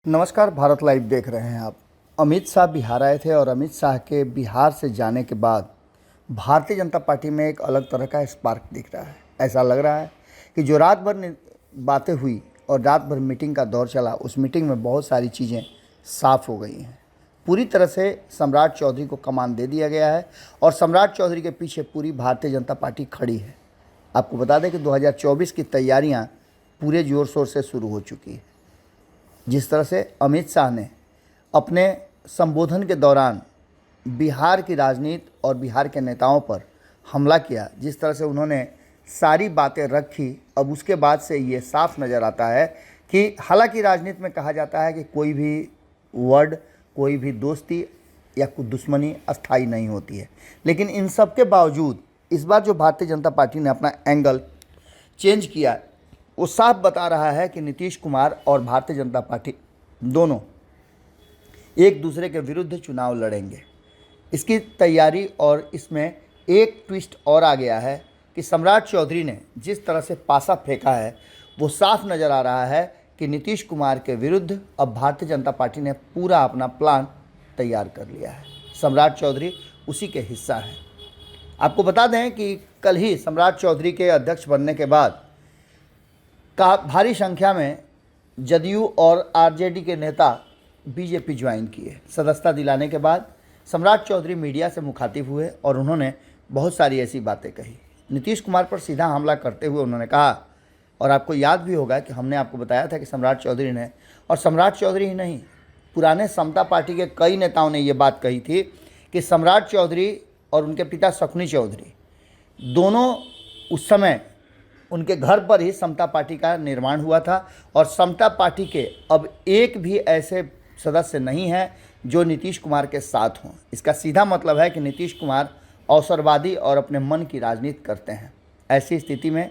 नमस्कार, भारत लाइव देख रहे हैं आप। अमित शाह बिहार आए थे और अमित शाह के बिहार से जाने के बाद भारतीय जनता पार्टी में एक अलग तरह का स्पार्क दिख रहा है। ऐसा लग रहा है कि जो रात भर बातें हुई और रात भर मीटिंग का दौर चला, उस मीटिंग में बहुत सारी चीज़ें साफ़ हो गई हैं। पूरी तरह से सम्राट चौधरी को कमान दे दिया गया है और सम्राट चौधरी के पीछे पूरी भारतीय जनता पार्टी खड़ी है। आपको बता दें कि 2024 की तैयारियाँ पूरे ज़ोर शोर से शुरू हो चुकी है। जिस तरह से अमित शाह ने अपने संबोधन के दौरान बिहार की राजनीति और बिहार के नेताओं पर हमला किया, जिस तरह से उन्होंने सारी बातें रखी, अब उसके बाद से ये साफ नज़र आता है कि हालांकि राजनीति में कहा जाता है कि कोई भी वर्ड, कोई भी दोस्ती या कोई दुश्मनी अस्थाई नहीं होती है, लेकिन इन सब के बावजूद इस बार जो भारतीय जनता पार्टी ने अपना एंगल चेंज किया, वो साफ बता रहा है कि नीतीश कुमार और भारतीय जनता पार्टी दोनों एक दूसरे के विरुद्ध चुनाव लड़ेंगे। इसकी तैयारी और इसमें एक ट्विस्ट और आ गया है कि सम्राट चौधरी ने जिस तरह से पासा फेंका है, वो साफ नज़र आ रहा है कि नीतीश कुमार के विरुद्ध अब भारतीय जनता पार्टी ने पूरा अपना प्लान तैयार कर लिया है। सम्राट चौधरी उसी के हिस्सा है। आपको बता दें कि कल ही सम्राट चौधरी के अध्यक्ष बनने के बाद भारी संख्या में जदयू और आरजेडी के नेता बीजेपी ज्वाइन किए। सदस्यता दिलाने के बाद सम्राट चौधरी मीडिया से मुखातिब हुए और उन्होंने बहुत सारी ऐसी बातें कही। नीतीश कुमार पर सीधा हमला करते हुए उन्होंने कहा, और आपको याद भी होगा कि हमने आपको बताया था कि सम्राट चौधरी ने, और सम्राट चौधरी ही नहीं, पुराने समता पार्टी के कई नेताओं ने ये बात कही थी कि सम्राट चौधरी और उनके पिता शकुनी चौधरी दोनों उस समय उनके घर पर ही समता पार्टी का निर्माण हुआ था और समता पार्टी के अब एक भी ऐसे सदस्य नहीं हैं जो नीतीश कुमार के साथ हों। इसका सीधा मतलब है कि नीतीश कुमार अवसरवादी और अपने मन की राजनीति करते हैं। ऐसी स्थिति में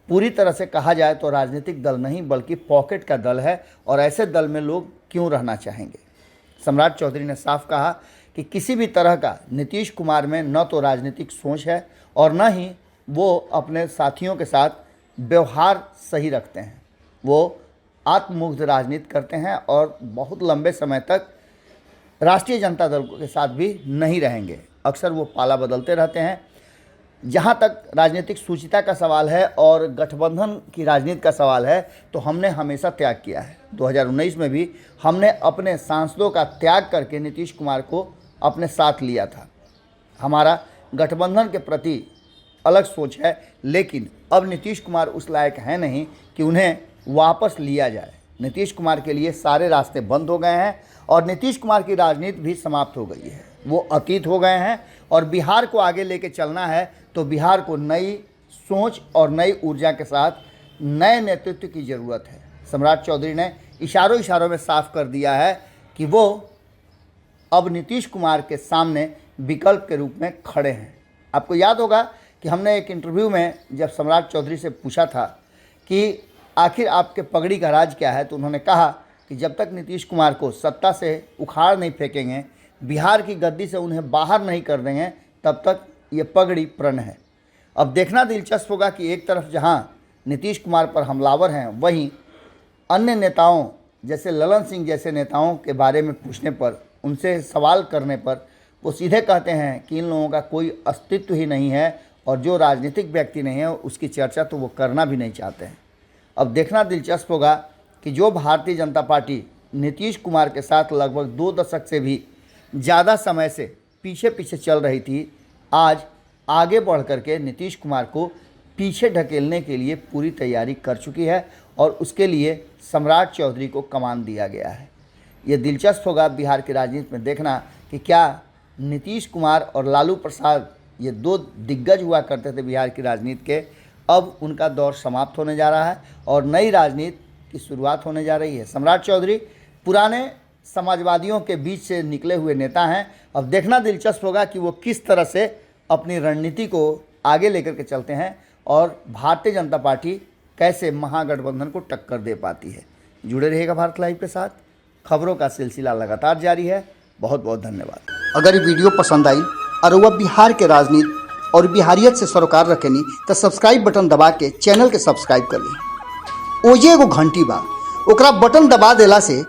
पूरी तरह से कहा जाए तो राजनीतिक दल नहीं बल्कि पॉकेट का दल है, और ऐसे दल में लोग क्यों रहना चाहेंगे। सम्राट चौधरी ने साफ कहा कि किसी भी तरह का नीतीश कुमार में न तो राजनीतिक सोच है और न ही वो अपने साथियों के साथ व्यवहार सही रखते हैं। वो आत्ममुग्ध राजनीति करते हैं और बहुत लंबे समय तक राष्ट्रीय जनता दल के साथ भी नहीं रहेंगे। अक्सर वो पाला बदलते रहते हैं। जहाँ तक राजनीतिक सूचिता का सवाल है और गठबंधन की राजनीति का सवाल है, तो हमने हमेशा त्याग किया है। 2019 में भी हमने अपने सांसदों का त्याग करके नीतीश कुमार को अपने साथ लिया था। हमारा गठबंधन के प्रति अलग सोच है, लेकिन अब नीतीश कुमार उस लायक हैं नहीं कि उन्हें वापस लिया जाए। नीतीश कुमार के लिए सारे रास्ते बंद हो गए हैं और नीतीश कुमार की राजनीति भी समाप्त हो गई है। वो अतीत हो गए हैं और बिहार को आगे लेके चलना है तो बिहार को नई सोच और नई ऊर्जा के साथ नए नेतृत्व की ज़रूरत है। सम्राट चौधरी ने इशारों में साफ कर दिया है कि वो अब नीतीश कुमार के सामने विकल्प के रूप में खड़े हैं। आपको याद होगा कि हमने एक इंटरव्यू में जब सम्राट चौधरी से पूछा था कि आखिर आपके पगड़ी का राज क्या है, तो उन्होंने कहा कि जब तक नीतीश कुमार को सत्ता से उखाड़ नहीं फेंकेंगे, बिहार की गद्दी से उन्हें बाहर नहीं कर देंगे, तब तक ये पगड़ी प्रण है। अब देखना दिलचस्प होगा कि एक तरफ जहां नीतीश कुमार पर हमलावर हैं, वहीं अन्य नेताओं जैसे ललन सिंह जैसे नेताओं के बारे में पूछने पर, उनसे सवाल करने पर वो सीधे कहते हैं कि इन लोगों का कोई अस्तित्व ही नहीं है और जो राजनीतिक व्यक्ति नहीं है उसकी चर्चा तो वो करना भी नहीं चाहते हैं। अब देखना दिलचस्प होगा कि जो भारतीय जनता पार्टी नीतीश कुमार के साथ लगभग 2 दशक से भी ज़्यादा समय से पीछे चल रही थी, आज आगे बढ़ करके नीतीश कुमार को पीछे ढकेलने के लिए पूरी तैयारी कर चुकी है और उसके लिए सम्राट चौधरी को कमान दिया गया है। ये दिलचस्प होगा बिहार की राजनीति में देखना कि क्या नीतीश कुमार और लालू प्रसाद, ये 2 दिग्गज हुआ करते थे बिहार की राजनीति के, अब उनका दौर समाप्त होने जा रहा है और नई राजनीति की शुरुआत होने जा रही है। सम्राट चौधरी पुराने समाजवादियों के बीच से निकले हुए नेता हैं। अब देखना दिलचस्प होगा कि वो किस तरह से अपनी रणनीति को आगे लेकर के चलते हैं और भारतीय जनता पार्टी कैसे महागठबंधन को टक्कर दे पाती है। जुड़े रहिएगा भारत लाइव के साथ। खबरों का सिलसिला लगातार जारी है। बहुत बहुत धन्यवाद। अगर ये वीडियो पसंद आई और वह बिहार के राजनीति और बिहारियत से सरोकार रखेनी तो सब्सक्राइब बटन दबा के चैनल के सब्सक्राइब कर ली। ओजे एगो घंटी बा, ओकरा बटन दबा देला से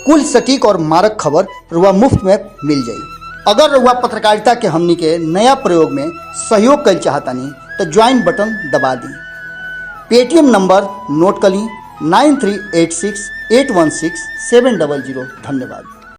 कुल सटीक और मारक खबर रुआ मुफ्त में मिल जाई। अगर रुआ पत्रकारिता के हमनी के नया प्रयोग में सहयोग कर चाहतानी तो ज्वाइन बटन दबा दी। पेटीएम नंबर नोट कर ली 9386816700। धन्यवाद।